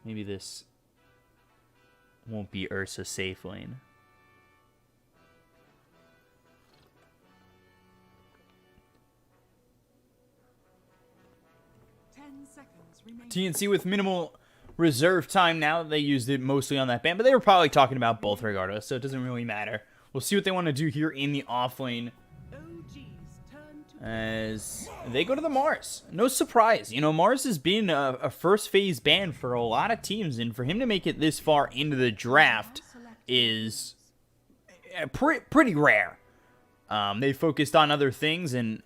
Maybe this won't be Ursa safe lane. TNC with minimal reserve time now. They used it mostly on that ban, but they were probably talking about both regardless, so it doesn't really matter. We'll see what they want to do here in the off lane as they go to the Mars. No surprise. You know, Mars has been a first phase ban for a lot of teams, and for him to make it this far into the draft is pretty rare. They focused on other things, and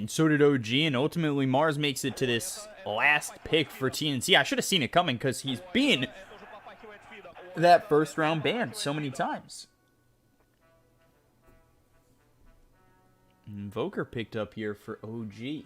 so did OG, and ultimately Mars makes it to this last pick for TNC. I should have seen it coming because he's been that first round ban so many times. Invoker picked up here for OG.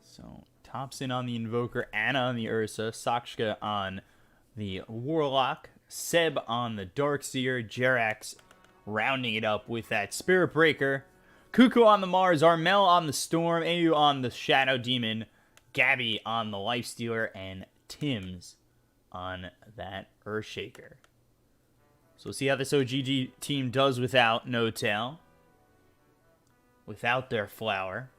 So, Thompson on the Invoker, Anna on the Ursa, Sakshka on the Warlock, Seb on the Darkseer, Jerax rounding it up with that Spirit Breaker, Cuckoo on the Mars, Armel on the Storm, AU on the Shadow Demon, Gabby on the Lifestealer, and Tim's on that Earthshaker. So we'll see how this OG team does without No Tail, without their Flower.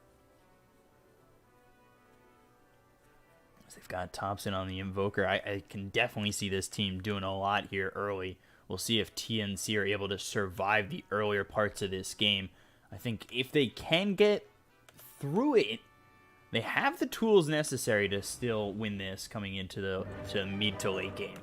They've got Thompson on the Invoker. I can definitely see this team doing a lot here early. We'll see if TNC are able to survive the earlier parts of this game. I think if they can get through it, they have the tools necessary to still win this coming into the mid to late game.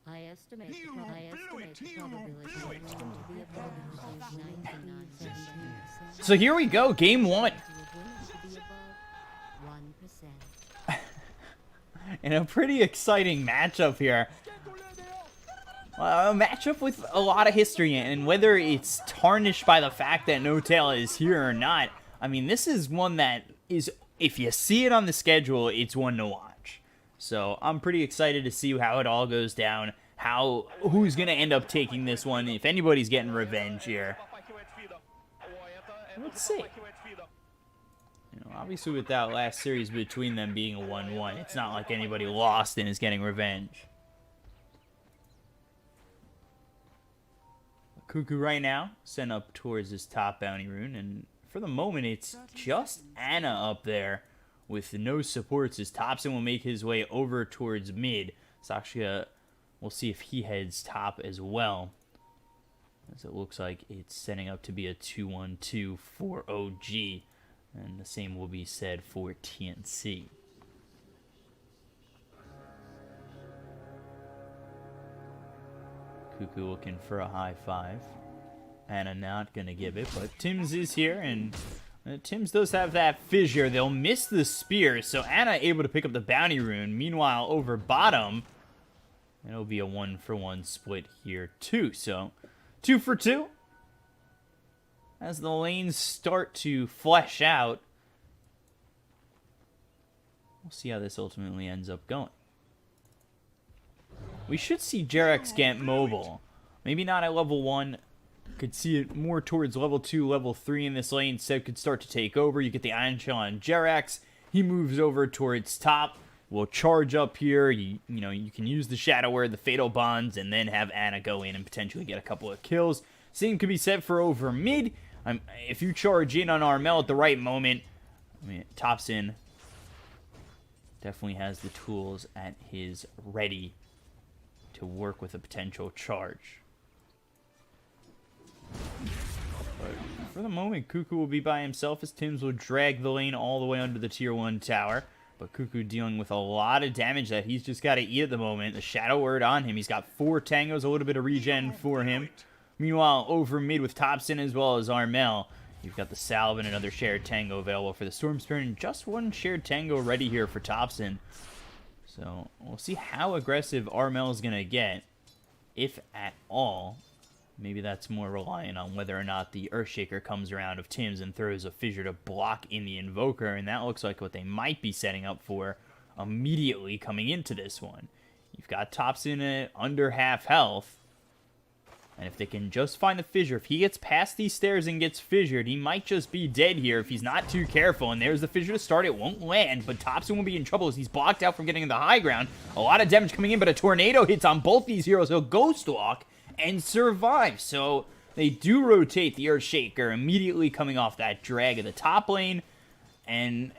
I estimate the probability of it to be above is 99.17%. So here we go, game one. And a pretty exciting matchup here. A matchup with a lot of history, and whether it's tarnished by the fact that No Tail is here or not, I mean, this is one that is, if you see it on the schedule, it's one to watch. So I'm pretty excited to see how it all goes down, who's going to end up taking this one, if anybody's getting revenge here. Let's see. You know, obviously with that last series between them being a 1-1, it's not like anybody lost and is getting revenge. Cuckoo right now sent up towards his top bounty rune, and for the moment it's just Anna up there with no supports as Thompson will make his way over towards mid. Sakshia, we'll see if he heads top as well, as it looks like it's setting up to be a 2-1-2 for OG, and the same will be said for TNC. Cuckoo looking for a high five. Anna not going to give it, but Tim's is here, and Tim's does have that fissure. They'll miss the spear, so Anna able to pick up the bounty rune. Meanwhile, over bottom, it'll be a 1-for-1 split here too. So 2 for 2. As the lanes start to flesh out, we'll see how this ultimately ends up going. We should see Jerax get mobile. Maybe not at level 1. Could see it more towards level 2, level 3 in this lane. Seb could start to take over. You get the Iron Shell on Jerax. He moves over towards top. We'll charge up here. You know, you can use the Shadow Word, the Fatal Bonds, and then have Anna go in and potentially get a couple of kills. Same could be said for over mid. If you charge in on Armel at the right moment, I mean, Thompson definitely has the tools at his ready to work with a potential charge. But for the moment, Cuckoo will be by himself as Tims will drag the lane all the way under the tier 1 tower. But Cuckoo dealing with a lot of damage that he's just got to eat at the moment. The Shadow Word on him. He's got 4 tangos, a little bit of regen for him. Meanwhile, over mid with Thompson as well as Armel, you've got the Salve and another shared tango available for the Storm Spirit, and just one shared tango ready here for Thompson. So So we'll see how aggressive Armel's going to get, if at all. Maybe that's more reliant on whether or not the Earthshaker comes around of Tim's and throws a Fissure to block in the Invoker, and that looks like what they might be setting up for immediately coming into this one. You've got Topson at under half health, and if they can just find the Fissure, if he gets past these stairs and gets fissured, he might just be dead here if he's not too careful, and there's the Fissure to start. It won't land, but Topson will be in trouble as he's blocked out from getting in the high ground. A lot of damage coming in, but a Tornado hits on both these heroes. He'll Ghost Walk and survive. So they do rotate the Earthshaker immediately coming off that drag of the top lane, and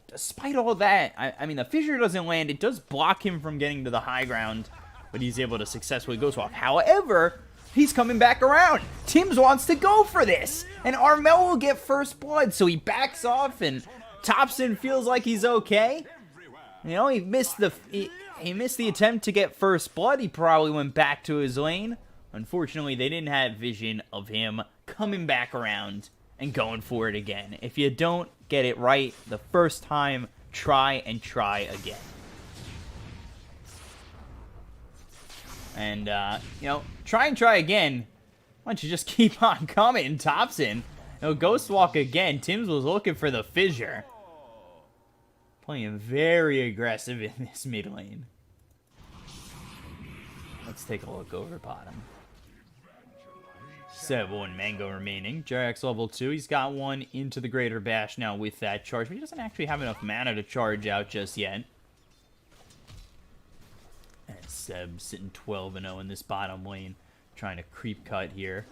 despite all that, I mean, the Fissure doesn't land. It does block him from getting to the high ground, but he's able to successfully Ghost Walk. However, he's coming back around. Tims wants to go for this, and Armel will get first blood, so he backs off, and Topson feels like he's okay. You know, he missed the attempt to get first blood. He probably went back to his lane. Unfortunately, they didn't have vision of him coming back around and going for it again. If you don't get it right the first time, try and try again. And, you know, try and try again. Why don't you just keep on coming, Topson? He'll Ghost Walk again. Tims was looking for the Fissure. Playing very aggressive in this mid lane. Let's take a look over bottom. 7 Mango remaining. Jerax level 2. He's got one into the Greater Bash now with that charge, but he doesn't actually have enough mana to charge out just yet. And Seb sitting 12-0 in this bottom lane, trying to creep cut here.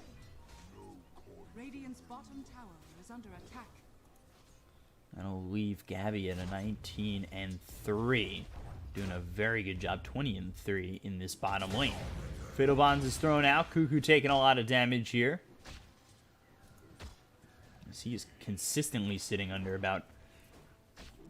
Radiant's bottom tower is under attack. That'll leave Gabby at a 19-3. Doing a very good job, 20-3 in this bottom lane. Fatal Bonds is thrown out. Cuckoo taking a lot of damage here. He is consistently sitting under about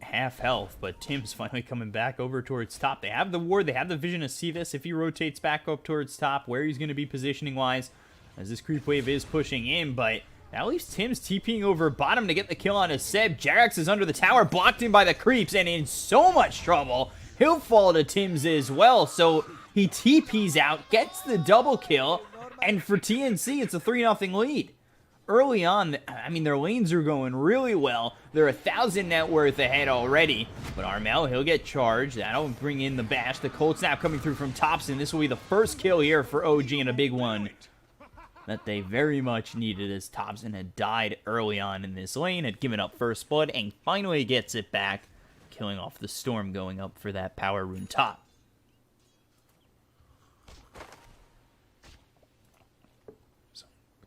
half health, but Tim's finally coming back over towards top. They have the ward, they have the vision to see this. If he rotates back up towards top, where he's going to be positioning-wise, as this creep wave is pushing in, but that leaves Tim's TPing over bottom to get the kill on his Seb. Jerax is under the tower, blocked in by the creeps, and in so much trouble. He'll fall to Tim's as well, so he TPs out, gets the double kill, and for TNC, it's a 3-0 lead. Early on, I mean, their lanes are going really well. They're 1,000 net worth ahead already. But Armel, he'll get charged. That'll bring in the bash. The cold snap coming through from Topson. This will be the first kill here for OG, and a big one that they very much needed, as Topson had died early on in this lane, had given up first blood, and finally gets it back, killing off the Storm going up for that power rune top.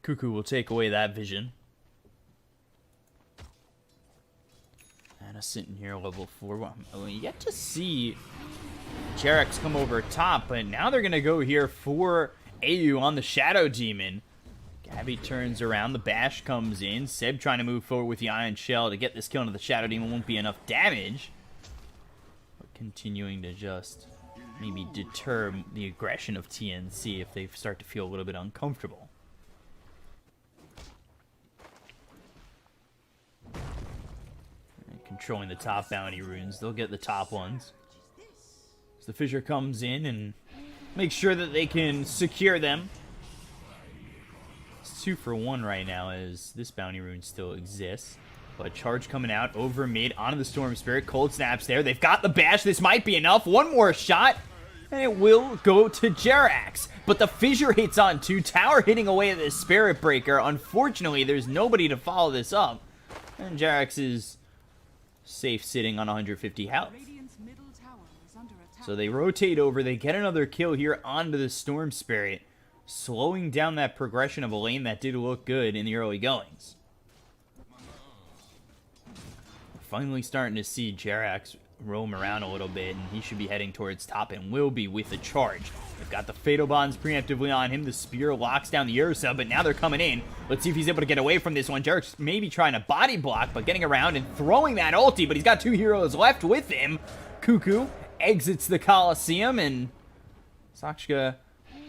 Cuckoo will take away that vision. Anna sitting here level 4. Well, you get to see Jerax come over top, but now they're going to go here for AU on the Shadow Demon. Gabby turns around, the bash comes in. Seb trying to move forward with the Iron Shell to get this kill into the Shadow Demon. Won't be enough damage. But continuing to just maybe deter the aggression of TNC if they start to feel a little bit uncomfortable. Controlling the top bounty runes. They'll get the top ones. So the Fissure comes in and makes sure that they can secure them. It's 2 for 1 right now as this bounty rune still exists. But charge coming out over mid onto the Storm Spirit. Cold snaps there. They've got the bash. This might be enough. One more shot and it will go to Jerax. But the Fissure hits on 2. Tower hitting away at the Spirit Breaker. Unfortunately, there's nobody to follow this up. And Jerax is safe sitting on 150 health. So they rotate over, they get another kill here onto the Storm Spirit, slowing down that progression of a lane that did look good in the early goings. We're finally starting to see Jerax roam around a little bit, and he should be heading towards top and will be with a charge. They've got the Fatal Bonds preemptively on him. The Spear locks down the Ursa, but now they're coming in. Let's see if he's able to get away from this one. Jerax maybe trying to body block, but getting around and throwing that ulti, but he's got 2 heroes left with him. Cuckoo exits the Coliseum, and Sakshka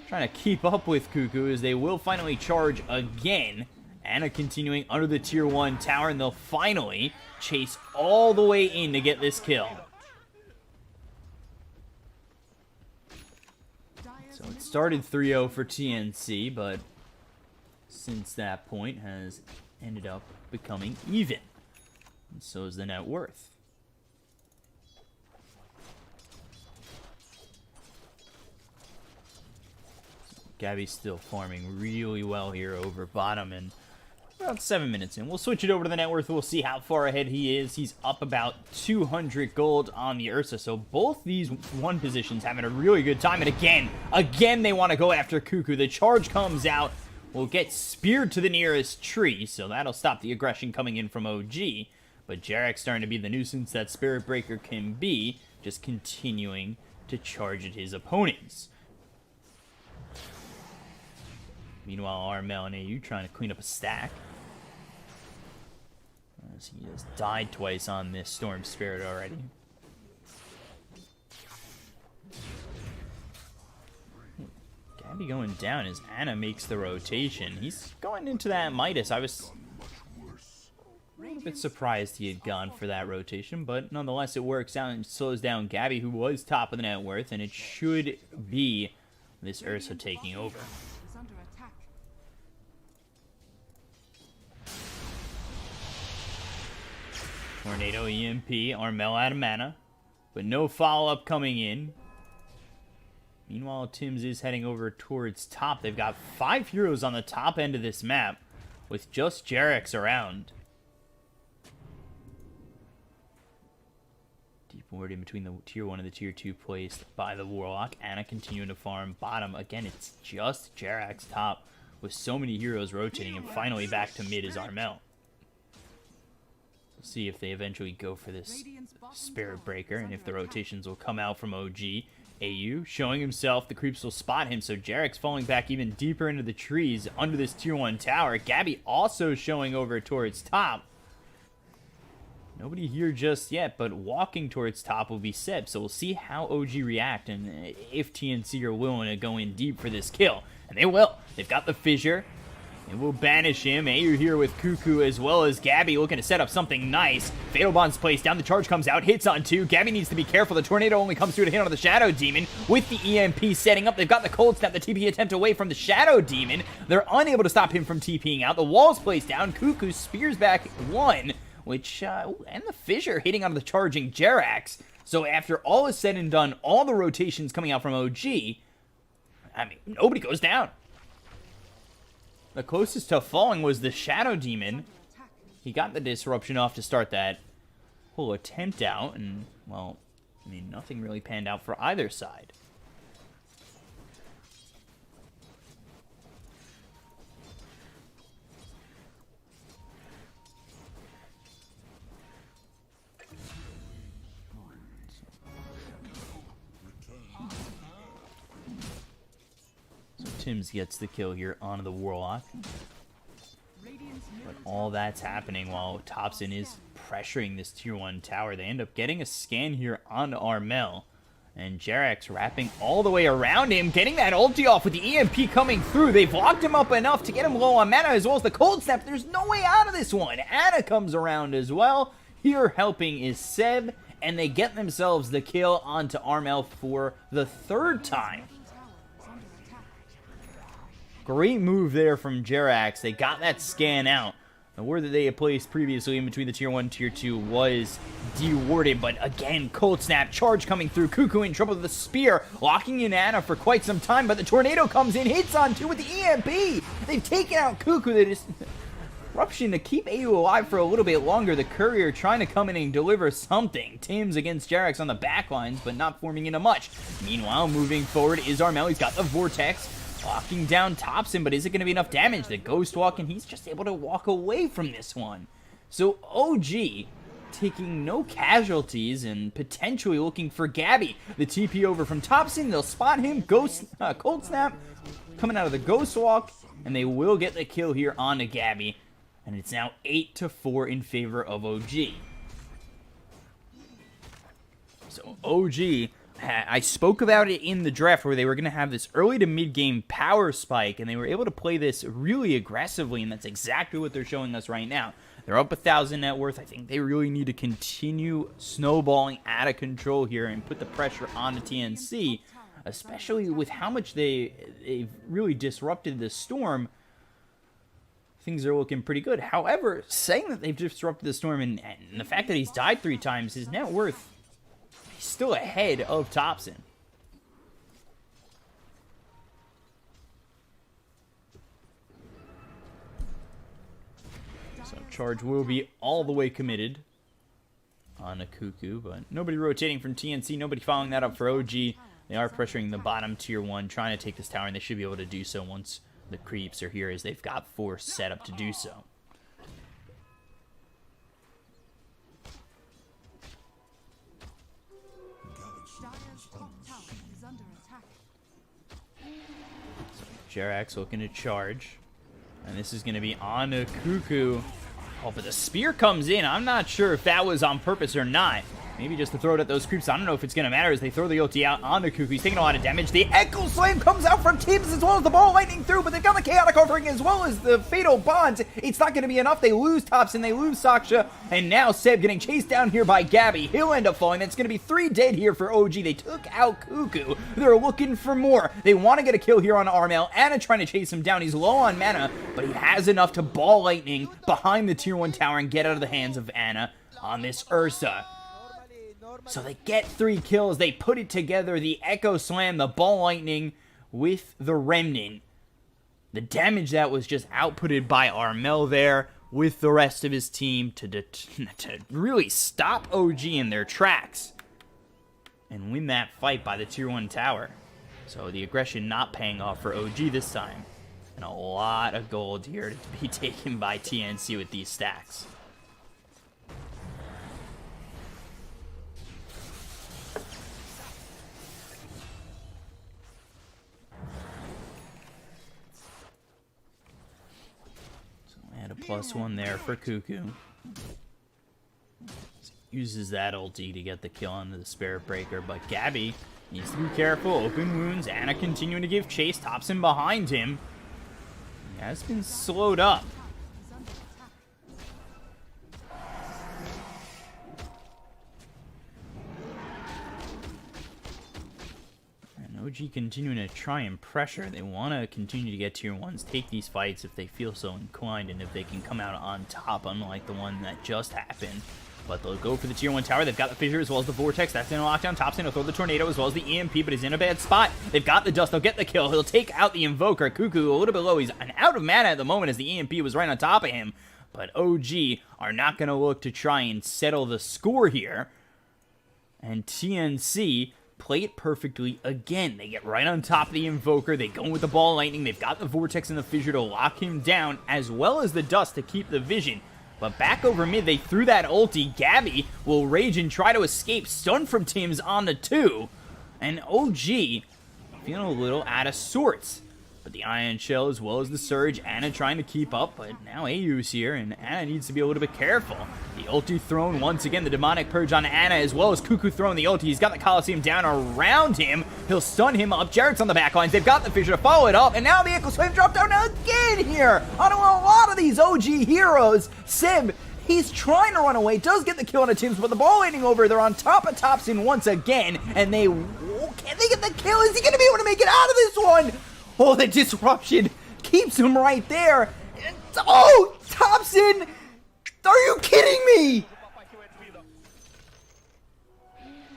trying to keep up with Cuckoo as they will finally charge again. Anna continuing under the tier 1 tower, and they'll finally chase all the way in to get this kill. So it started 3-0 for TNC, but since that point has ended up becoming even. And so is the net worth. Gabby's still farming really well here over bottom, and about 7 minutes in. We'll switch it over to the net worth. We'll see how far ahead he is. He's up about 200 gold on the Ursa. So both these one positions having a really good time. And again, they want to go after Cuckoo. The charge comes out. Will get speared to the nearest tree. So that'll stop the aggression coming in from OG. But Jarek's starting to be the nuisance that Spirit Breaker can be. Just continuing to charge at his opponents. Meanwhile, Armel and AU trying to clean up a stack. As he has died twice on this Storm Spirit already. Gabby going down as Anna makes the rotation. He's going into that Midas. I was a little bit surprised he had gone for that rotation, but nonetheless it works out and slows down Gabby, who was top of the net worth, and it should be this Ursa taking over. Is under attack. Tornado EMP, Armel out of mana, but no follow-up coming in. Meanwhile, Tim's is heading over towards top. They've got 5 heroes on the top end of this map, with just Jarek's around. Deep ward in between the tier 1 and the tier 2 placed by the Warlock. Anna continuing to farm bottom. Again, it's just Jarek's top, with so many heroes rotating, and finally back to mid is Armel. We'll see if they eventually go for this Spirit Breaker, and if the rotations will come out from OG. AU showing himself, the creeps will spot him, so Jarek's falling back even deeper into the trees under this tier 1 tower. Gabby also showing over towards top. Nobody here just yet, but walking towards top will be Seb, so we'll see how OG react and if TNC are willing to go in deep for this kill. And they will. They've got the fissure. And we'll banish him. AU here with Cuckoo as well as Gabby looking to set up something nice. Fatal Bond's placed down. The charge comes out. Hits on 2. Gabby needs to be careful. The Tornado only comes through to hit on the Shadow Demon. With the EMP setting up, they've got the Cold Snap. The TP attempt away from the Shadow Demon. They're unable to stop him from TPing out. The wall's placed down. Cuckoo spears back 1, which, and the fissure hitting onto the charging Jerax. So after all is said and done, all the rotations coming out from OG, I mean, nobody goes down. The closest to falling was the Shadow Demon. He got the disruption off to start that whole attempt out, and, well, I mean, nothing really panned out for either side. Tim's gets the kill here onto the Warlock. But all that's happening while Topson is pressuring this tier 1 tower. They end up getting a scan here onto Armel. And Jerax wrapping all the way around him, getting that ulti off with the EMP coming through. They've locked him up enough to get him low on mana as well as the Cold Snap. There's no way out of this one. Anna comes around as well. Here helping is Seb. And they get themselves the kill onto Armel for the 3rd time. Great move there from Jerax. They got that scan out. The ward that they had placed previously in between the tier 1 and tier 2 was dewarded, but again, Cold Snap, charge coming through. Cuckoo in trouble with the spear, locking in Anna for quite some time, but the Tornado comes in, hits on 2 with the EMP. They've taken out Cuckoo. They just Eruption to keep AU alive for a little bit longer. The Courier trying to come in and deliver something. Tim's against Jerax on the back lines, but not forming into much. Meanwhile, moving forward is Armel. He's got the Vortex. Locking down Topson, but is it going to be enough damage? The Ghost Walk, and he's just able to walk away from this one. So OG taking no casualties and potentially looking for Gabby. The TP over from Topson. They'll spot him. Cold Snap coming out of the Ghost Walk, and they will get the kill here onto Gabby. And it's now 8-4 in favor of OG. So OG, I spoke about it in the draft where they were going to have this early to mid-game power spike, and they were able to play this really aggressively, and that's exactly what they're showing us right now. They're up 1,000 net worth. I think they really need to continue snowballing out of control here and put the pressure on the TNC, especially with how much they've really disrupted the storm. Things are looking pretty good. However, saying that they've disrupted the storm and the fact that he's died 3 times, his net worth, he's still ahead of Thompson. So charge will be all the way committed on a Cuckoo, but nobody rotating from TNC, nobody following that up for OG. They are pressuring the bottom tier 1, trying to take this tower, and they should be able to do so once the creeps are here, as they've got force set up to do so. Dire's top tower is under attack. Jerax looking to charge, and this is going to be on a Cuckoo. Oh, but the spear comes in. I'm not sure if that was on purpose or not. Maybe just to throw it at those creeps. I don't know if it's going to matter as they throw the ulti out on the Cuckoo. He's taking a lot of damage. The Echo Slam comes out from Tibbs as well as the ball lightning through, but they've got the Chaotic Offering as well as the Fatal Bonds. It's not going to be enough. They lose Thompson, they lose Saksha, and now Seb getting chased down here by Gabby. He'll end up falling. That's going to be 3 dead here for OG. They took out Cuckoo. They're looking for more. They want to get a kill here on Armel. Anna trying to chase him down. He's low on mana, but he has enough to ball lightning behind the tier 1 tower and get out of the hands of Anna on this Ursa. So they get 3 kills. They put it together. The Echo Slam, the ball lightning with the Remnant. The damage that was just outputted by Armel there with the rest of his team to really stop OG in their tracks and win that fight by the tier 1 tower. So the aggression not paying off for OG this time. And a lot of gold here to be taken by TNC with these stacks. Add a +1 there for Cuckoo. Uses that ulti to get the kill on the Spirit Breaker, but Gabby needs to be careful. Open wounds. Anna continuing to give chase. Thompson behind him. He has been slowed up. OG continuing to try and pressure. They want to continue to get tier 1s, take these fights if they feel so inclined, and if they can come out on top, unlike the one that just happened. But they'll go for the tier 1 tower. They've got the fissure as well as the vortex. That's going to lock down Thompson. He'll throw the tornado as well as the EMP, but he's in a bad spot. They've got the dust. They'll get the kill. He'll take out the invoker. Cuckoo a little bit low. He's out of mana at the moment as the EMP was right on top of him. But OG are not going to look to try and settle the score here. And TNC play it perfectly again. They get right on top of the invoker. They go with the ball lightning. They've got the vortex and the fissure to lock him down, as well as the dust to keep the vision. But back over mid, they threw that ulti. Gabby will rage and try to escape. Stun from Tim's on the 2. And OG feeling a little out of sorts. But the Ion Shell as well as the Surge. Anna trying to keep up, but now AU's here, and Anna needs to be a little bit careful. The ulti thrown once again. The Demonic Purge on Anna as well as Cuckoo throwing the ulti. He's got the Colosseum down around him. He'll stun him up. Jarrett's on the back lines. They've got the fissure to follow it up, and now the Echo Slam drop down again here on a lot of these OG heroes. Sib, he's trying to run away, does get the kill on the Tims, but the ball landing over. They're on top of Thompson once again, and can they get the kill? Is he going to be able to make it out of this one? Oh, the disruption keeps him right there. Oh, Thompson! Are you kidding me?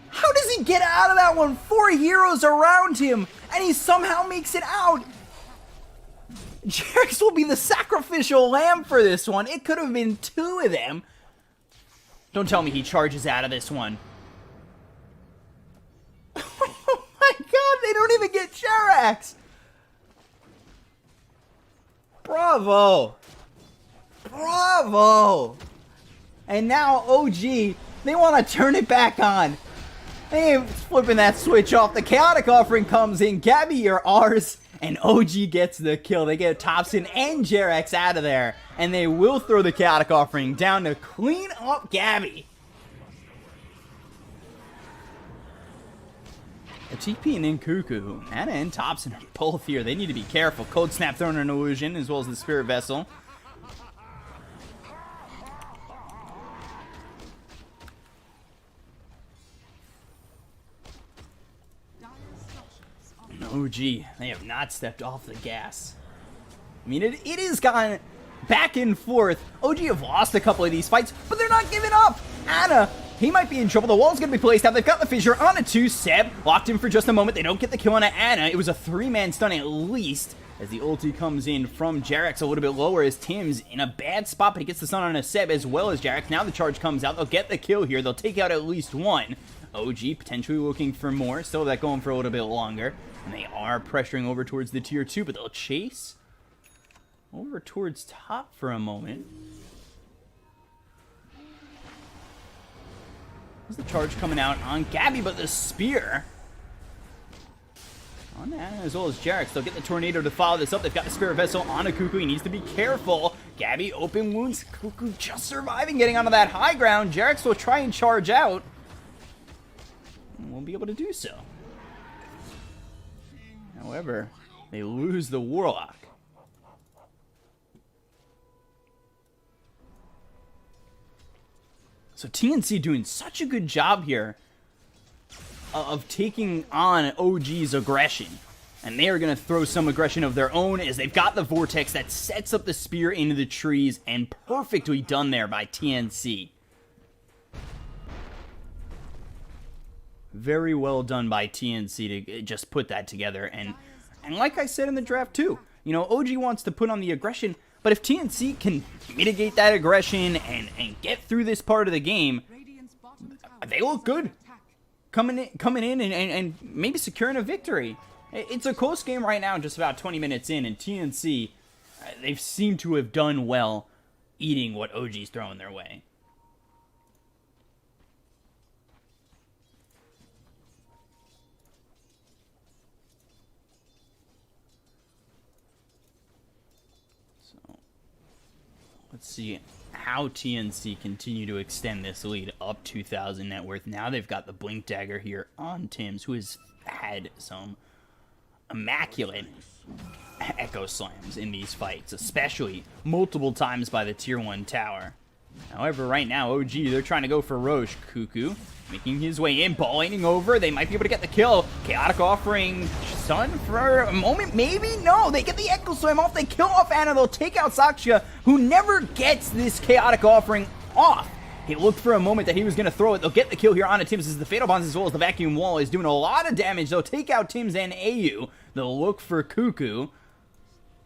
How does he get out of that one? 4 heroes around him, and he somehow makes it out. Jarex will be the sacrificial lamb for this one. It could have been 2 of them. Don't tell me he charges out of this one. Oh my god, they don't even get Jarex. Bravo! Bravo! And now OG, they want to turn it back on. They ain't flipping that switch off. The Chaotic Offering comes in. Gabby, you're ours. And OG gets the kill. They get Thompson and Jarex out of there. And they will throw the Chaotic Offering down to clean up Gabby. A TP and in Cuckoo. Anna and Thompson are both here. They need to be careful. Cold Snap throwing an illusion as well as the Spirit Vessel. Dire's structures OG, they have not stepped off the gas. I mean, it is gone back and forth. OG have lost a couple of these fights, but they're not giving up. Ana, he might be in trouble. The wall's going to be placed out. They've got the fissure on a 2. Seb locked in for just a moment. They don't get the kill on Ana. It was a 3-man stun at least, as the ulti comes in from Jerax a little bit lower, as Tim's in a bad spot, but he gets the stun on a Seb as well as Jerax. Now the charge comes out. They'll get the kill here. They'll take out at least one. OG potentially looking for more. Still that going for a little bit longer. And they are pressuring over towards the tier 2, but they'll chase over towards top for a moment. There's the charge coming out on Gabby, but the spear on Ana as well as Jerax. They'll get the tornado to follow this up. They've got the spirit vessel on a Cuckoo. He needs to be careful. Gabby, open wounds. Cuckoo just surviving, getting onto that high ground. Jerax will try and charge out. And won't be able to do so. However, they lose the Warlock. So TNC doing such a good job here of taking on OG's aggression. And they are going to throw some aggression of their own as they've got the Vortex that sets up the spear into the trees, and perfectly done there by TNC. Very well done by TNC to just put that together. And like I said in the draft too, you know, OG wants to put on the aggression, but if TNC can mitigate that aggression and get through this part of the game, they look good. Coming in and maybe securing a victory. It's a close game right now, just about 20 minutes in, and TNC, they've seemed to have done well eating what OG's throwing their way. Let's see how TNC continue to extend this lead up 2,000 net worth. Now they've got the Blink Dagger here on Tim's, who has had some immaculate Echo Slams in these fights, especially multiple times by the Tier 1 tower. However, right now, OG, they're trying to go for Roche. Cuckoo making his way in, ball laning over. They might be able to get the kill. Chaotic offering stun for a moment. Maybe? No. They get the Echo Slam off. They kill off Ana. They'll take out Saksha, who never gets this Chaotic offering off. He looked for a moment that he was going to throw it. They'll get the kill here on Tim's as the Fatal Bonds as well as the Vacuum Wall is doing a lot of damage. They'll take out Tim's and AU. They'll look for Cuckoo.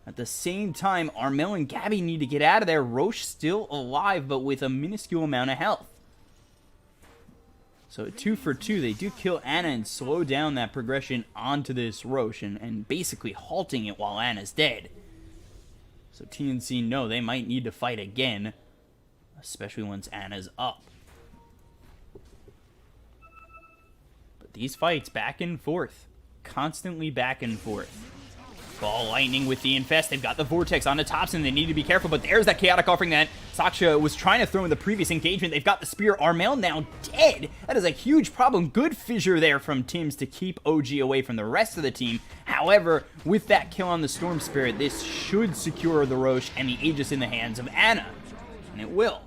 At the same time, Armel and Gabby need to get out of there. Roche still alive, but with a minuscule amount of health. So 2 for 2, they do kill Ana and slow down that progression onto this Roche and basically halting it while Ana's dead. So TNC know they might need to fight again, especially once Ana's up. But these fights back and forth, constantly back and forth. Ball lightning with the Infest. They've got the Vortex on the tops and they need to be careful, but there's that Chaotic offering that Saksha was trying to throw in the previous engagement. They've got the Spear. Armel now dead. That is a huge problem. Good fissure there from Tim's to keep OG away from the rest of the team. However, with that kill on the Storm Spirit, this should secure the Roche and the Aegis in the hands of Ana. And it will.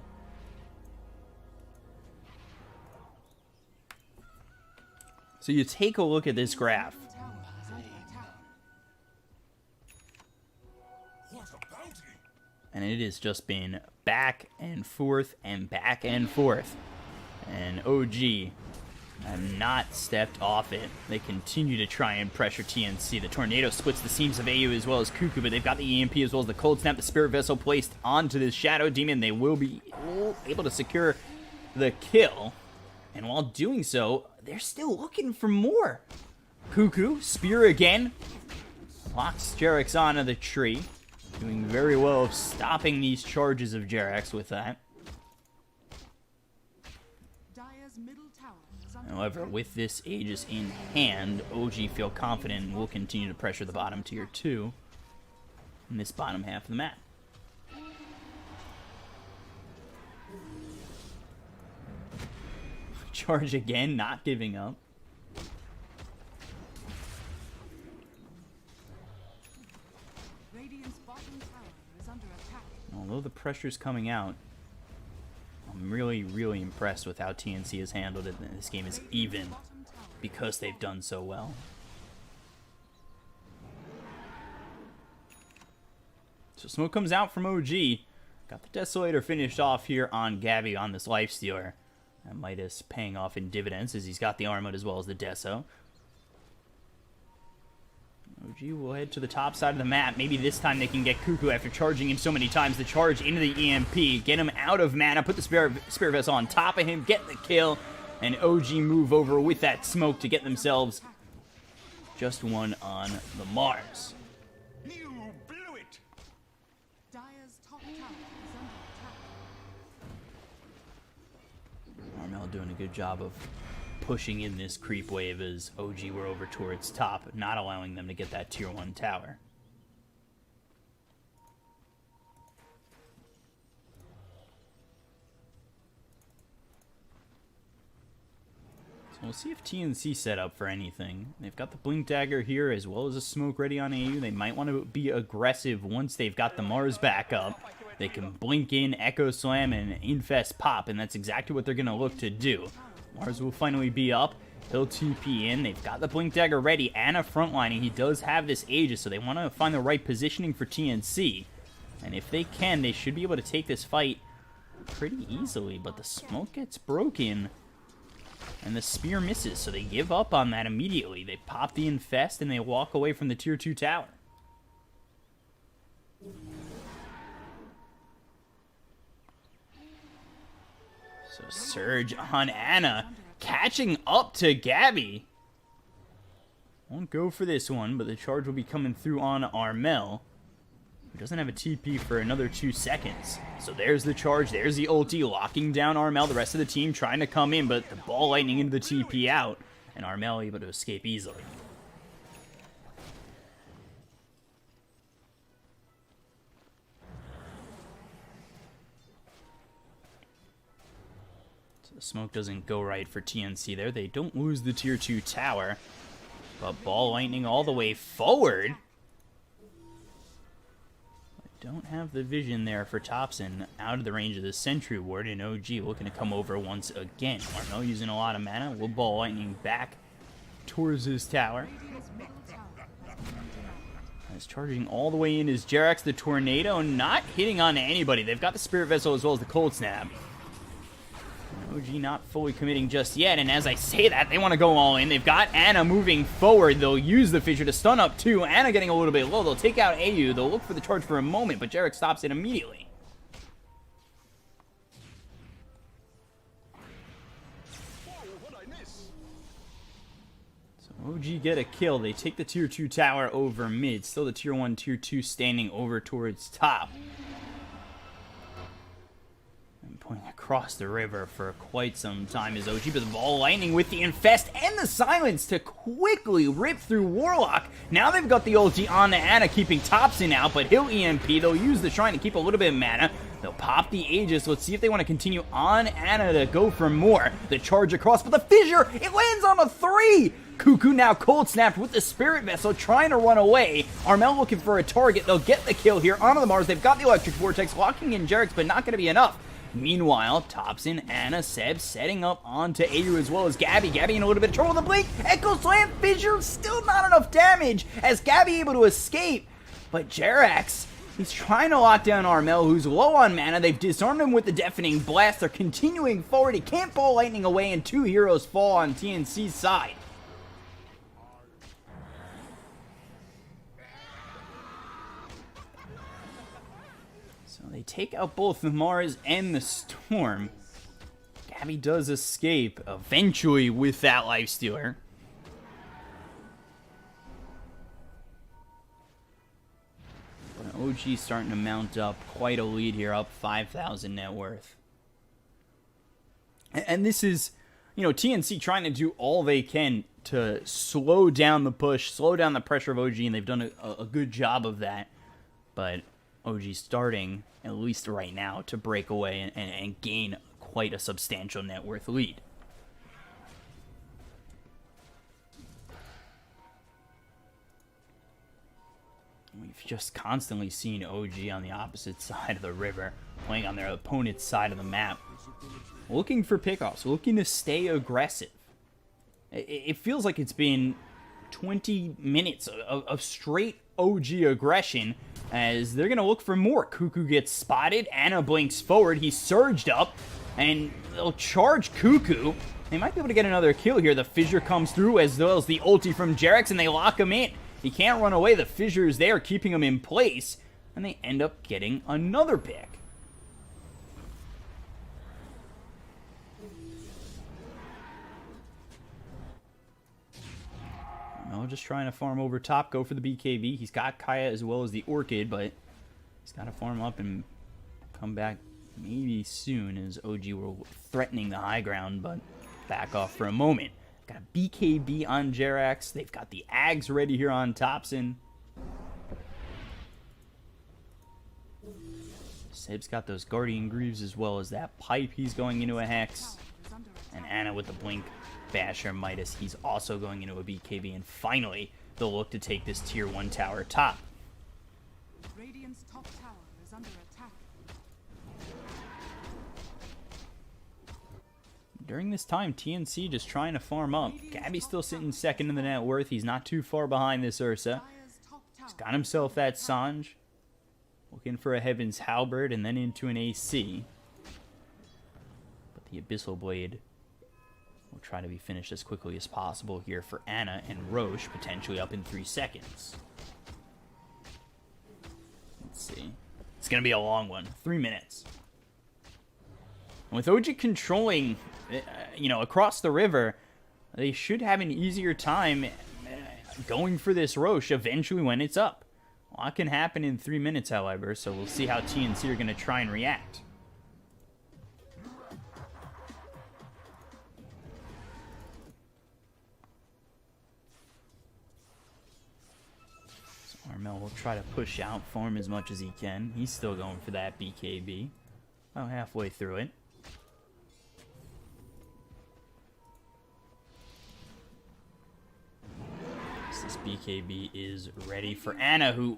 So you take a look at this graph. And it has just been back and forth and back and forth. And OG have not stepped off it. They continue to try and pressure TNC. The Tornado splits the seams of AU as well as Cuckoo, but they've got the EMP as well as the Cold Snap. The Spirit Vessel placed onto this Shadow Demon. They will be able to secure the kill. And while doing so, they're still looking for more. Cuckoo, Spear again. Locks Jerax onto the tree. Doing very well of stopping these charges of Jerax with that. However, with this Aegis in hand, OG feel confident and will continue to pressure the bottom tier 2 in this bottom half of the map. Charge again, not giving up. Although the pressure's coming out, I'm really, really impressed with how TNC has handled it. This game is even because they've done so well. So smoke comes out from OG. Got the Desolator finished off here on Gabby on this Lifestealer. And Midas paying off in dividends as he's got the Armut as well as the Deso. OG will head to the top side of the map. Maybe this time they can get Cuckoo after charging him so many times. The charge into the EMP. Get him out of mana. Put the Spirit Vessel on top of him. Get the kill. And OG move over with that smoke to get themselves just one on the Mars. You blew it! Dire's top tower is under attack. Armel doing a good job of pushing in this creep wave as OG were over towards top, not allowing them to get that tier 1 tower. So we'll see if TNC set up for anything. They've got the Blink Dagger here as well as a smoke ready on AU. They might want to be aggressive once they've got the Mars back up. They can blink in, Echo Slam, and Infest pop, and that's exactly what they're going to look to do. Mars will finally be up. He'll TP in. They've got the Blink Dagger ready and a frontlining. He does have this Aegis, so they want to find the right positioning for TNC. And if they can, they should be able to take this fight pretty easily. But the smoke gets broken, and the spear misses, so they give up on that immediately. They pop the Infest, and they walk away from the tier 2 tower. So Surge on Ana, catching up to Gabby. Won't go for this one, but the charge will be coming through on Armel, who doesn't have a TP for another 2 seconds. So there's the charge, there's the ulti, locking down Armel. The rest of the team trying to come in, but the ball lightning into the TP out, and Armel able to escape easily. The smoke doesn't go right for TNC there. They don't lose the tier 2 tower, but ball lightning all the way forward. I don't have the vision there for Thompson out of the range of the Sentry Ward, and OG looking to come over once again. Armel using a lot of mana. Will ball lightning back towards his tower. As charging all the way in is Jerax the Tornado, not hitting on anybody. They've got the Spirit Vessel as well as the Cold Snap. OG not fully committing just yet, and as I say that, they want to go all in. They've got Ana moving forward. They'll use the Fissure to stun up too. Ana getting a little bit low. They'll take out AU. They'll look for the charge for a moment, but Jarek stops it immediately. So OG get a kill. They take the tier 2 tower over mid. Still the tier 1, tier 2 standing over towards top. Going across the river for quite some time is OG, but the ball lightning with the Infest and the Silence to quickly rip through Warlock. Now they've got the ulti on the Ana, keeping Thompson out, but he'll EMP. They'll use the Shrine to keep a little bit of mana. They'll pop the Aegis. Let's see if they want to continue on Ana to go for more. The charge across, but the Fissure, it lands on a 3! Cuckoo now cold snapped with the Spirit Vessel, trying to run away. Armel looking for a target. They'll get the kill here onto the Mars. They've got the Electric Vortex, locking in Jerax, but not going to be enough. Meanwhile, Thompson, Ana, Seb setting up onto AU as well as Gabby. Gabby in a little bit of trouble with the blink. Echo Slam, Fissure, still not enough damage as Gabby able to escape. But Jerax, he's trying to lock down Armel, who's low on mana. They've disarmed him with the Deafening Blast. They're continuing forward. He can't ball lightning away, and 2 heroes fall on TNC's side. They take out both the Mars and the Storm. Gabby does escape, eventually with that Lifestealer. But OG starting to mount up quite a lead here, up 5,000 net worth. And this is, you know, TNC trying to do all they can to slow down the push, slow down the pressure of OG, and they've done a good job of that. But OG starting, at least right now, to break away and gain quite a substantial net worth lead. We've just constantly seen OG on the opposite side of the river, playing on their opponent's side of the map, looking for pickoffs, looking to stay aggressive. It feels like it's been 20 minutes of straight OG aggression, as they're going to look for more. Cuckoo gets spotted. Ana blinks forward. He's surged up, and they'll charge Cuckoo. They might be able to get another kill here. The fissure comes through as well as the ulti from Jerax, and they lock him in. He can't run away. The fissure is there, keeping him in place, and they end up getting another pick. No, just trying to farm over top, go for the BKB. He's got Kaya as well as the Orchid, but he's got to farm up and come back maybe soon, as OG were threatening the high ground, but back off for a moment. Got a BKB on Jerax. They've got the Ags ready here on Thompson. Sib's got those Guardian Greaves as well as that pipe. He's going into a Hex. And Ana with the Blink Basher Midas. He's also going into a BKB. And finally, they'll look to take this tier 1 tower top. Radiant's top tower is under attack. During this time, TNC just trying to farm up. Gabby's still sitting second in the net worth. He's not too far behind this Ursa. Dire's top tower. He's got himself that Sanj. Looking for a Heaven's Halberd and then into an AC. But the Abyssal Blade will try to be finished as quickly as possible here for Ana, and Roche potentially up in 3 seconds. Let's see. It's going to be a long one. 3 minutes. With OG controlling, across the river, they should have an easier time going for this Roche eventually when it's up. A lot can happen in 3 minutes, however, so we'll see how TNC are going to try and react. So Armel will try to push out, farm as much as he can. He's still going for that BKB. About halfway through it. This BKB is ready for Ana, who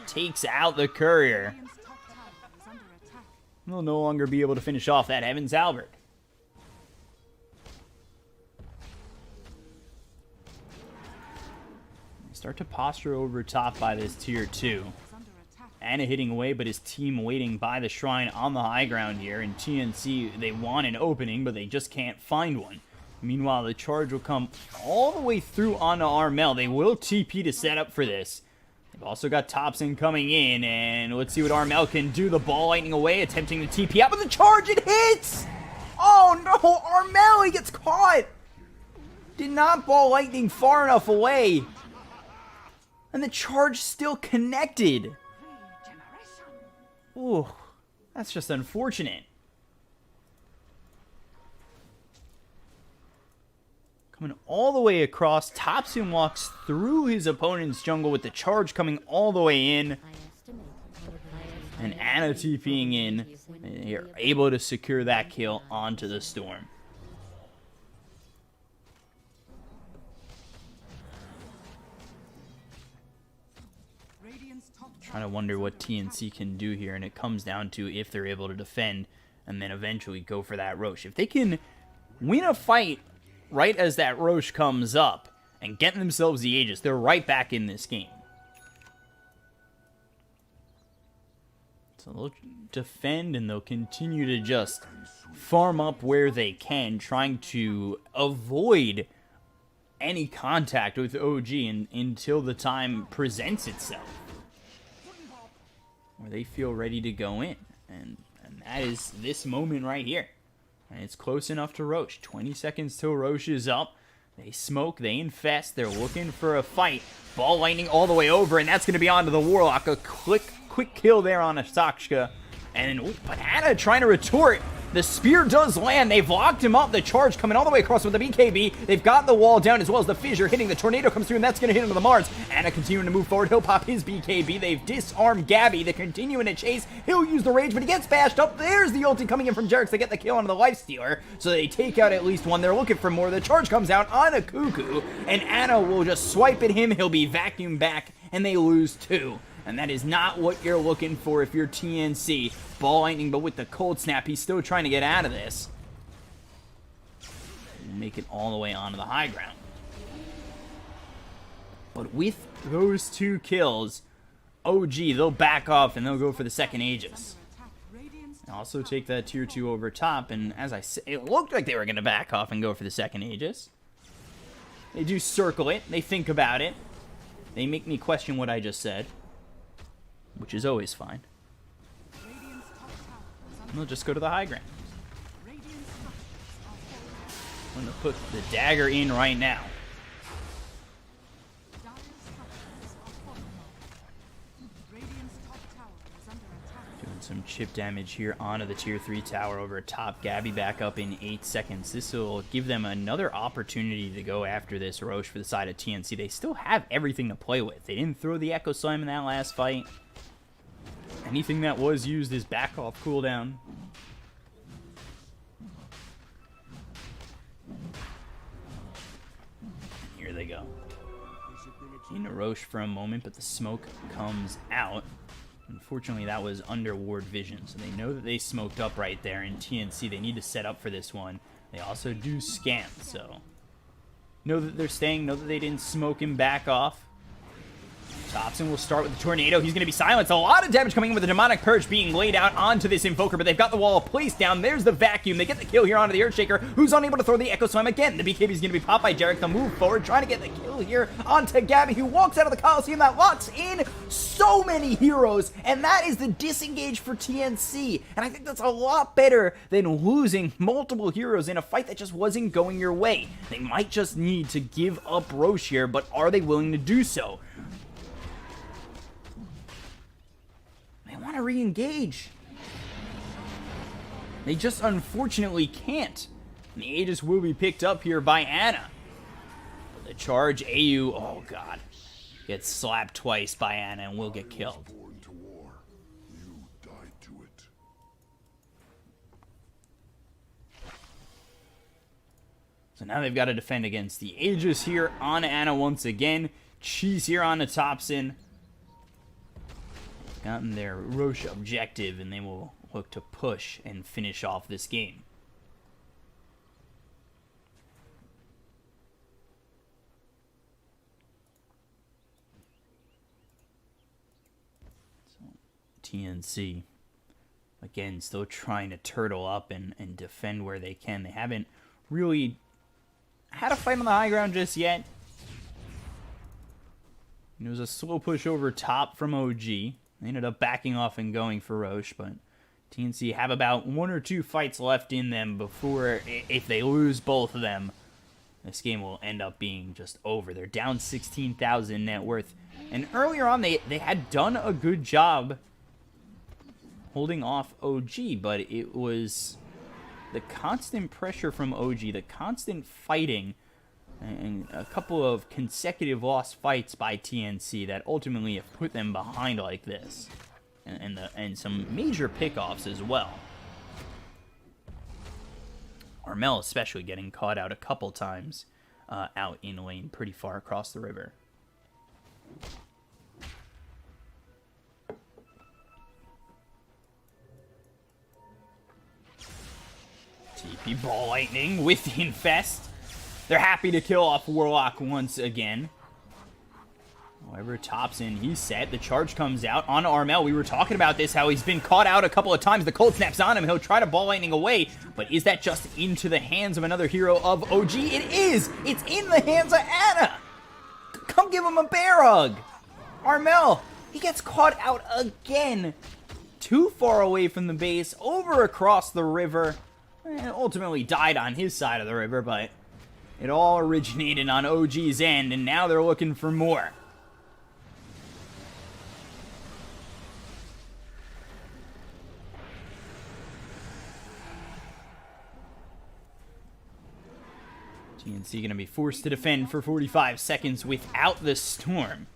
takes out the courier. Radiant's top tower is under attack. Will no longer be able to finish off that Heaven's Halberd. Start to posture over top by this tier 2. Is under attack. Ana hitting away, but his team waiting by the shrine on the high ground here. And TNC, they want an opening, but they just can't find one. Meanwhile, the charge will come all the way through onto Armel. They will TP to set up for this. They've also got Thompson coming in, and let's see what Armel can do. The ball lightning away, attempting to TP out, but the charge, it hits! Oh no, Armel, he gets caught! Did not ball lightning far enough away. And the charge still connected. Ooh, that's just unfortunate. Coming all the way across, Thompson walks through his opponent's jungle with the charge coming all the way in. And Ana TPing in. And they're able to secure that kill onto the Storm. Radiant's top tower. Trying to wonder what TNC can do here, and it comes down to if they're able to defend and then eventually go for that Roche. If they can win a fight right as that Roche comes up and get themselves the Aegis, they're right back in this game. So they'll defend and they'll continue to just farm up where they can, trying to avoid any contact with OG until the time presents itself where they feel ready to go in. And that is this moment right here. And it's close enough to Roche. 20 seconds till Roche is up. They smoke, they infest, they're looking for a fight. Ball lightning all the way over, and that's going to be onto the Warlock. A quick kill there on Asakshka. And but Ana trying to retort. The spear does land. They've locked him up. The charge coming all the way across with the BKB. They've got the wall down as well as the fissure hitting. The tornado comes through, and that's going to hit into the Mars. Ana continuing to move forward. He'll pop his BKB. They've disarmed Gabby. They're continuing to chase. He'll use the rage, but he gets bashed up. There's the ulti coming in from Jerax to get the kill on the Lifestealer. So they take out at least one. They're looking for more. The charge comes out on a Cuckoo, and Ana will just swipe at him. He'll be vacuumed back, and they lose 2. And that is not what you're looking for if you're TNC. Ball lightning, but with the cold snap, he's still trying to get out of this. And make it all the way onto the high ground. But with those 2 kills, OG, they'll back off and they'll go for the second Aegis. Attack. Radiant's Also take that tier 2 over top, and as I said, it looked like they were going to back off and go for the second Aegis. They do circle it, they think about it. They make me question what I just said, which is always fine. Radiant's top tower is And under they'll just go to the high ground. Radiant structures are falling. I'm going to put the dagger in right now. Dire structures are falling. Radiant's top tower is under attack. Doing some chip damage here onto the tier 3 tower over top. Gabby back up in 8 seconds. This will give them another opportunity to go after this Roche for the side of TNC. They still have everything to play with. They didn't throw the Echo Slam in that last fight. Anything that was used is back off cooldown. Here they go. In a Roche for a moment, but the smoke comes out. Unfortunately, that was under ward vision, so they know that they smoked up right there in TNC. They need to set up for this one. They also do scan, so know that they're staying, know that they didn't smoke him back off. Thompson will start with the Tornado. He's going to be silenced. A lot of damage coming in with the Demonic Purge being laid out onto this Invoker, but they've got the wall placed down. There's the Vacuum. They get the kill here onto the Earthshaker, who's unable to throw the Echo Slam again. The BKB is going to be popped by Jarek. They'll move forward, trying to get the kill here onto Gabby, who walks out of the Coliseum. That locks in so many heroes, and that is the disengage for TNC. And I think that's a lot better than losing multiple heroes in a fight that just wasn't going your way. They might just need to give up Roche here, but are they willing to do so? Want to re-engage. They just unfortunately can't. And the Aegis will be picked up here by Ana. But the charge AU, oh god, gets slapped twice by Ana and will get killed. Born to war. You died to it. So now they've got to defend against the Aegis here on Ana once again. Cheese here on the Thompson. Gotten their Roche objective, and they will look to push and finish off this game. So, TNC, again, still trying to turtle up and defend where they can. They haven't really had a fight on the high ground just yet. It was a slow push over top from OG. They ended up backing off and going for Roche, but TNC have about 1 or 2 fights left in them before, if they lose both of them, this game will end up being just over. They're down 16,000 net worth. And earlier on, they had done a good job holding off OG, but it was the constant pressure from OG, the constant fighting, and a couple of consecutive lost fights by TNC that ultimately have put them behind like this, and some major pickoffs as well. Armel especially getting caught out a couple times out in lane pretty far across the river. TP Ball Lightning with the Infest. They're happy to kill off Warlock once again. However, Thompson, he's set. The charge comes out on Armel. We were talking about this, how he's been caught out a couple of times. The cold snaps on him. He'll try to Ball Lightning away. But is that just into the hands of another hero of OG? It is! It's in the hands of Ana! Come give him a bear hug! Armel, he gets caught out again. Too far away from the base, over across the river. And ultimately died on his side of the river, but it all originated on OG's end, and now they're looking for more. TNC going to be forced to defend for 45 seconds without the Storm.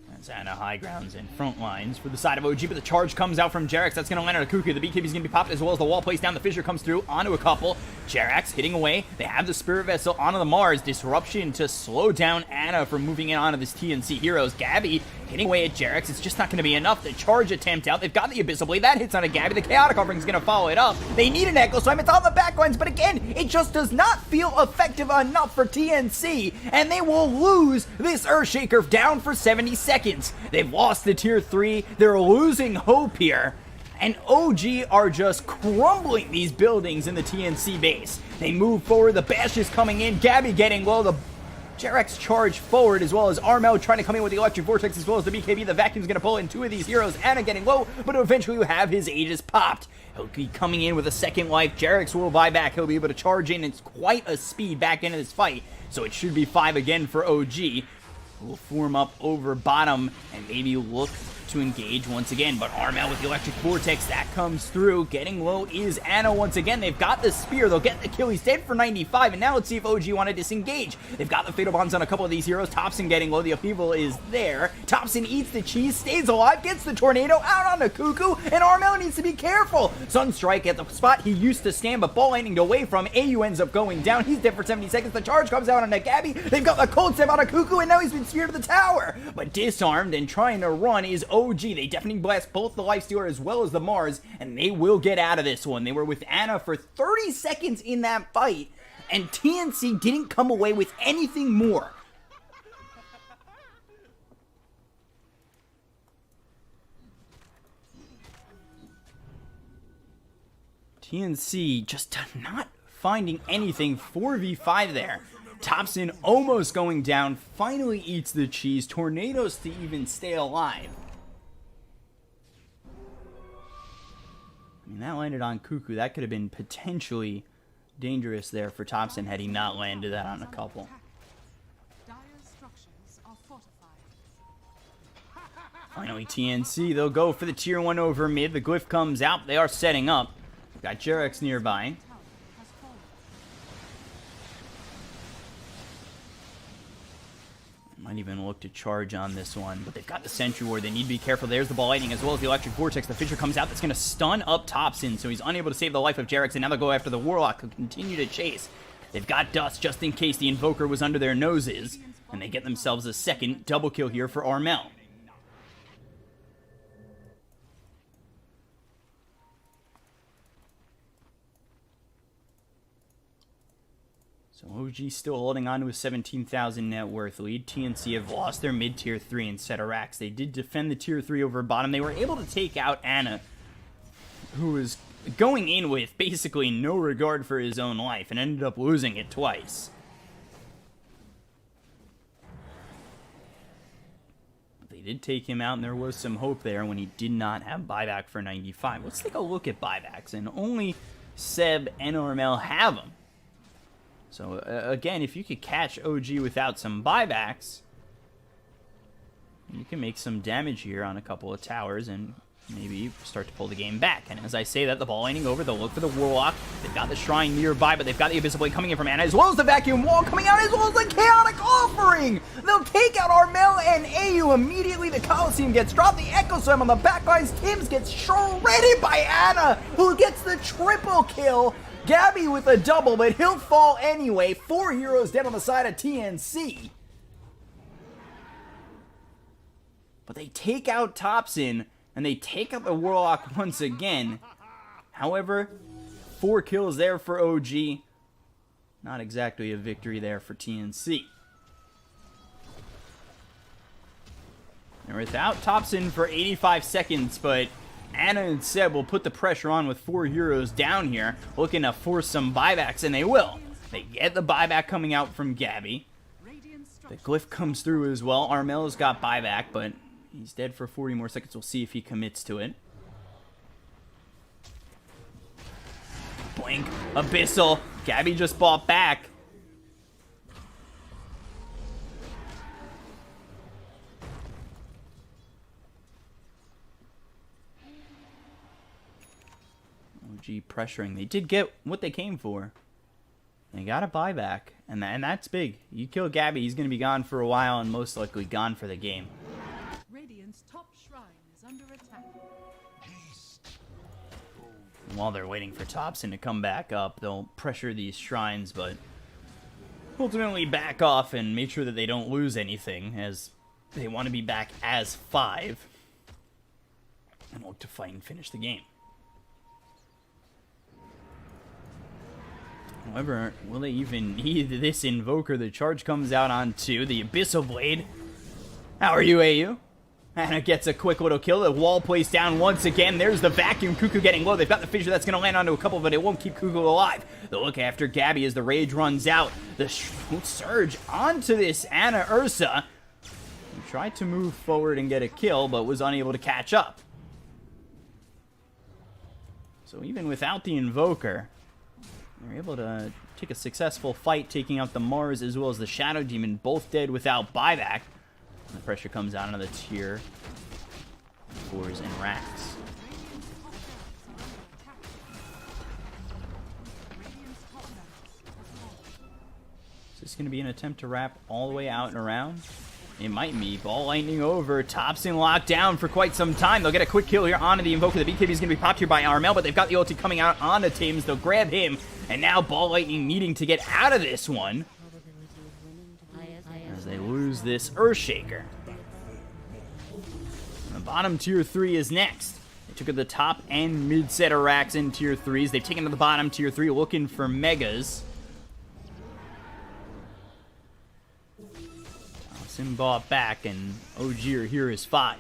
That's Ana high grounds and front lines for the side of OG, but the charge comes out from Jerax. That's going to land on a Cuckoo. The BKB is going to be popped as well as the wall placed down. The Fissure comes through onto a couple. Jerax hitting away. They have the Spirit Vessel onto the Mars. Disruption to slow down Ana from moving in onto this TNC heroes. Gabby hitting away at Jerax. It's just not going to be enough. The charge attempt out. They've got the Abyssal Blade. That hits on a Gabby. The Chaotic Offering is going to follow it up. They need an Echo Slam. It's on the backlines, but again, it just does not feel effective enough for TNC, and they will lose this Earthshaker down for 70 seconds. seconds. They've lost the tier 3. They're losing hope here. And OG are just crumbling these buildings in the TNC base. They move forward. The bash is coming in. Gabby getting low. The Jerax charge forward, as well as Armel trying to come in with the Electric Vortex, as well as the BKB. The Vacuum's going to pull in 2 of these heroes. Anna getting low, but eventually will have his Aegis popped. He'll be coming in with a second life. Jerax will buy back. He'll be able to charge in. It's quite a speed back into this fight, so it should be 5 again for OG. We'll form up over bottom and maybe look to engage once again, but Armel with the Electric Vortex, that comes through. Getting low is Anna once again. They've got the spear. They'll get the kill. He's dead for 95, and now let's see if OG want to disengage. They've got the Fatal Bonds on a couple of these heroes. Thompson getting low. The upheaval is there. Thompson eats the cheese, stays alive, gets the tornado out on the Cuckoo, and Armel needs to be careful. Sunstrike at the spot he used to stand, but ball lightning away from. AU ends up going down. He's dead for 70 seconds. The charge comes out on the Gabby. They've got the cold step on a Cuckoo, and now he's been speared to the tower. But disarmed and trying to run is OG. They deafening blast both the Lifestealer as well as the Mars, and they will get out of this one. They were with Anna for 30 seconds in that fight, and TNC didn't come away with anything more. TNC just not finding anything. 4v5 there. Thompson almost going down, finally eats the cheese. Tornadoes to even stay alive. I mean, that landed on Cuckoo. That could have been potentially dangerous there for Thompson had he not landed that on a couple. Dire structures are fortified. Finally, TNC, they'll go for the tier 1 over mid. The glyph comes out. They are setting up. Got Jerax nearby. Tower has fallen. Might even look to charge on this one, but they've got the Sentry Ward. They need to be careful. There's the ball lightning as well as the Electric Vortex. The Fissure comes out. That's going to stun up Thompson, so he's unable to save the life of Jerax, and now they'll go after the Warlock, who continue to chase. They've got Dust just in case the Invoker was under their noses, and they get themselves a second double kill here for Armel. So OG still holding on to a 17,000 net worth lead. TNC have lost their mid tier 3 and set of racks. They did defend the tier 3 over bottom. They were able to take out Anna, who was going in with basically no regard for his own life and ended up losing it twice. But they did take him out, and there was some hope there when he did not have buyback for 95. Let's take a look at buybacks, and only Seb and Armel have them. So, again, if you could catch OG without some buybacks, you can make some damage here on a couple of towers and maybe start to pull the game back. And as I say that, the ball laning over, they'll look for the Warlock. They've got the Shrine nearby, but they've got the Abyssal Blade coming in from Anna, as well as the Vacuum Wall coming out, as well as the Chaotic Offering! They'll take out Armel and AU immediately. The Coliseum gets dropped. The Echo Slam on the backlines. Tim's gets shredded by Anna, who gets the triple kill. Gabby with a double, but he'll fall anyway. 4 heroes dead on the side of TNC. But they take out Thompson, and they take out the Warlock once again. However, 4 kills there for OG. Not exactly a victory there for TNC. They're without Thompson for 85 seconds, but Anna and Seb will put the pressure on with 4 heroes down here, looking to force some buybacks, and they will. They get the buyback coming out from Gabby. The glyph comes through as well. Armel's got buyback, but he's dead for 40 more seconds. We'll see if he commits to it. Blink. Abyssal. Gabby just bought back. OG pressuring. They did get what they came for. They got a buyback, and that's big. You kill Gabby, he's going to be gone for a while and most likely gone for the game. Radiant's top shrine is under attack. And while they're waiting for Thompson to come back up, they'll pressure these shrines, but ultimately back off and make sure that they don't lose anything, as they want to be back as 5 and look to fight and finish the game. However, will they even need this Invoker? The charge comes out onto the Abyssal Blade. How are you, AU? Ana gets a quick little kill. The wall placed down once again. There's the vacuum. Cuckoo getting low. They've got the fissure that's going to land onto a couple, but it won't keep Cuckoo alive. They'll look after Gabby as the rage runs out. The surge onto this Ana Ursa. He tried to move forward and get a kill, but was unable to catch up. So even without the Invoker, they're able to take a successful fight, taking out the Mars as well as the Shadow Demon, both dead without buyback. The pressure comes down on the tier 4s and racks. Is this going to be an attempt to wrap all the way out and around? It might be. Ball lightning over. Thompson locked down for quite some time. They'll get a quick kill here onto the Invoker. The BKB is going to be popped here by Armel, but they've got the ulti coming out onto Tims. They'll grab him, and now Ball Lightning needing to get out of this one as they lose this Earthshaker. The bottom tier 3 is next. They took the top and mid set of racks in tier 3s. They've taken to the bottom tier 3 looking for megas. Thompson bought back, and OG are here is 5.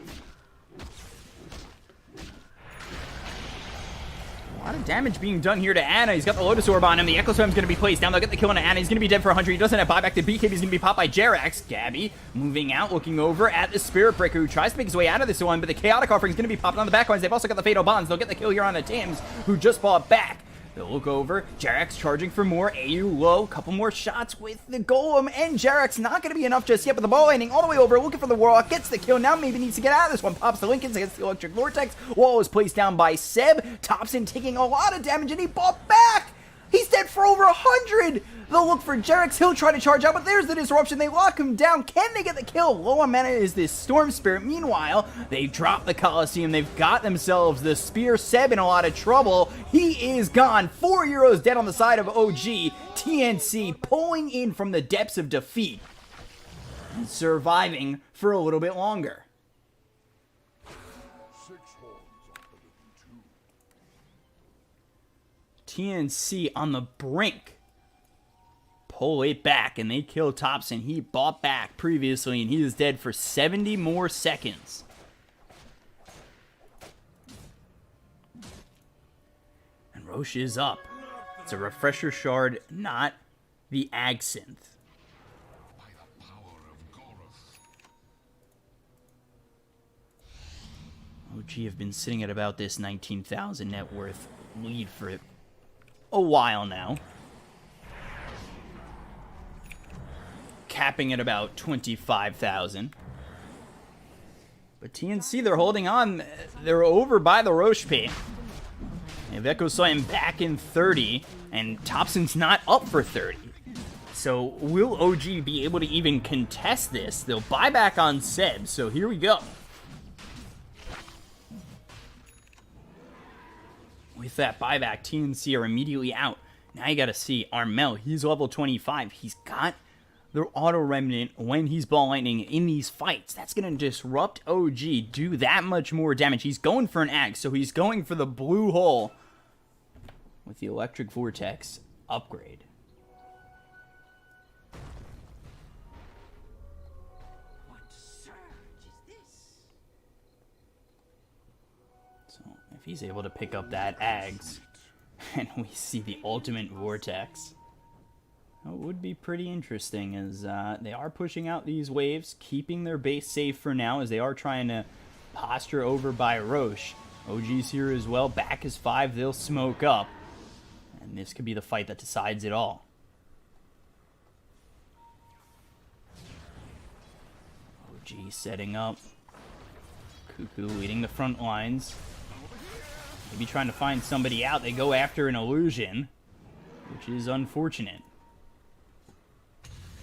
A lot of damage being done here to Ana. He's got the Lotus Orb on him. The Echo Swarm's going to be placed down. They'll get the kill on Ana. He's going to be dead for 100. He doesn't have buyback. The BKB is going to be popped by Jerax. Gabby moving out, looking over at the Spirit Breaker, who tries to make his way out of this one, but the Chaotic Offering is going to be popped on the back lines. They've also got the Fatal Bonds. They'll get the kill here on the Tims, who just bought back. They'll look over. Jerax charging for more. AU low. Couple more shots with the Golem, and Jerax not going to be enough just yet, but the ball landing all the way over, looking for the Warlock. Gets the kill. Now maybe needs to get out of this one. Pops the Lincolns against the Electric Vortex. Wall is placed down by Seb. Thompson taking a lot of damage, and he bought back. He's dead for over 100. They'll look for Jerax. He'll try to charge out, but there's the disruption. They lock him down. Can they get the kill? Low on mana is this Storm Spirit. Meanwhile, they drop the Colosseum. They've got themselves the Spear. Seb in a lot of trouble. He is gone. 4 Euros dead on the side of OG. TNC pulling in from the depths of defeat and surviving for a little bit longer. 6 horns are better than 2. TNC on the brink. Pull it back, and they kill Thompson. He bought back previously, and he is dead for 70 more seconds. And Roche is up. It's a Refresher Shard, not the Ag-Synth. By the power of Goroth. OG have been sitting at about this 19,000 net worth lead for a while now. Capping at about 25,000. But TNC, they're holding on. They're over by the Roche pit. And Echo saw him back in 30, and Thompson's not up for 30. So will OG be able to even contest this? They'll buy back on Seb, so here we go. With that buyback, TNC are immediately out. Now you gotta see Armel. He's level 25. He's got the auto remnant when he's ball lightning in these fights. That's going to disrupt OG, do that much more damage. He's going for an axe, so he's going for the blue hole with the electric vortex upgrade. What surge is this? So if he's able to pick up that axe, and we see the ultimate vortex, it would be pretty interesting, as they are pushing out these waves, keeping their base safe for now, as they are trying to posture over by Roche. OG's here as well. Back is 5. They'll smoke up. And this could be the fight that decides it all. OG setting up. Cuckoo leading the front lines. Maybe trying to find somebody out. They go after an illusion, which is unfortunate.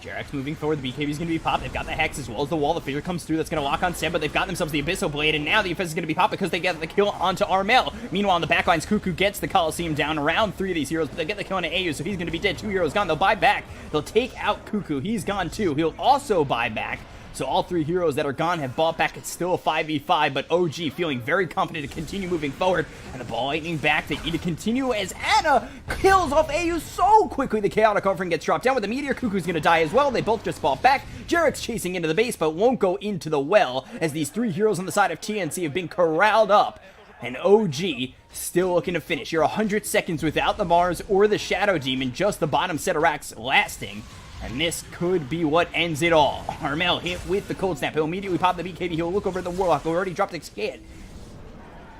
Jerax moving forward. The BKB is going to be popped. They've got the Hex as well as the wall. The figure comes through. That's going to lock on Seb, but they've got themselves the Abyssal Blade, and now the offense is going to be popped because they get the kill onto Armel. Meanwhile, in the backlines, Cuckoo gets the Colosseum down. Around 3 of these heroes, but they get the kill on AU, so he's going to be dead. 2 heroes gone. They'll buy back. They'll take out Cuckoo. He's gone too. He'll also buy back. So all 3 heroes that are gone have bought back. It's still a 5v5, but OG feeling very confident to continue moving forward. And the ball lightning back. They need to continue as Anna kills off AU so quickly. The chaotic offering gets dropped down, with the meteor. Cuckoo's going to die as well. They both just bought back. Jarek's chasing into the base, but won't go into the well, as these 3 heroes on the side of TNC have been corralled up. And OG still looking to finish. You're 100 seconds without the Mars or the Shadow Demon, just the bottom set of racks lasting. And this could be what ends it all. Armel hit with the Cold Snap. He'll immediately pop the BKB. He'll look over at the Warlock, who already dropped a skid.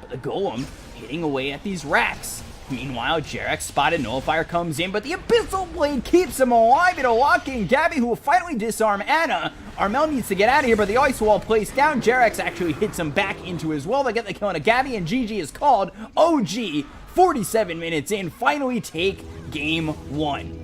But the Golem hitting away at these racks. Meanwhile, Jarek's spotted Nullifier comes in, but the Abyssal Blade keeps him alive. It'll lock in Gabby, who will finally disarm Anna. Armel needs to get out of here, but the Ice Wall placed down. Jarek's actually hits him back into his wall. They get the kill on a Gabby, and GG is called. OG, 47 minutes in, finally take game 1.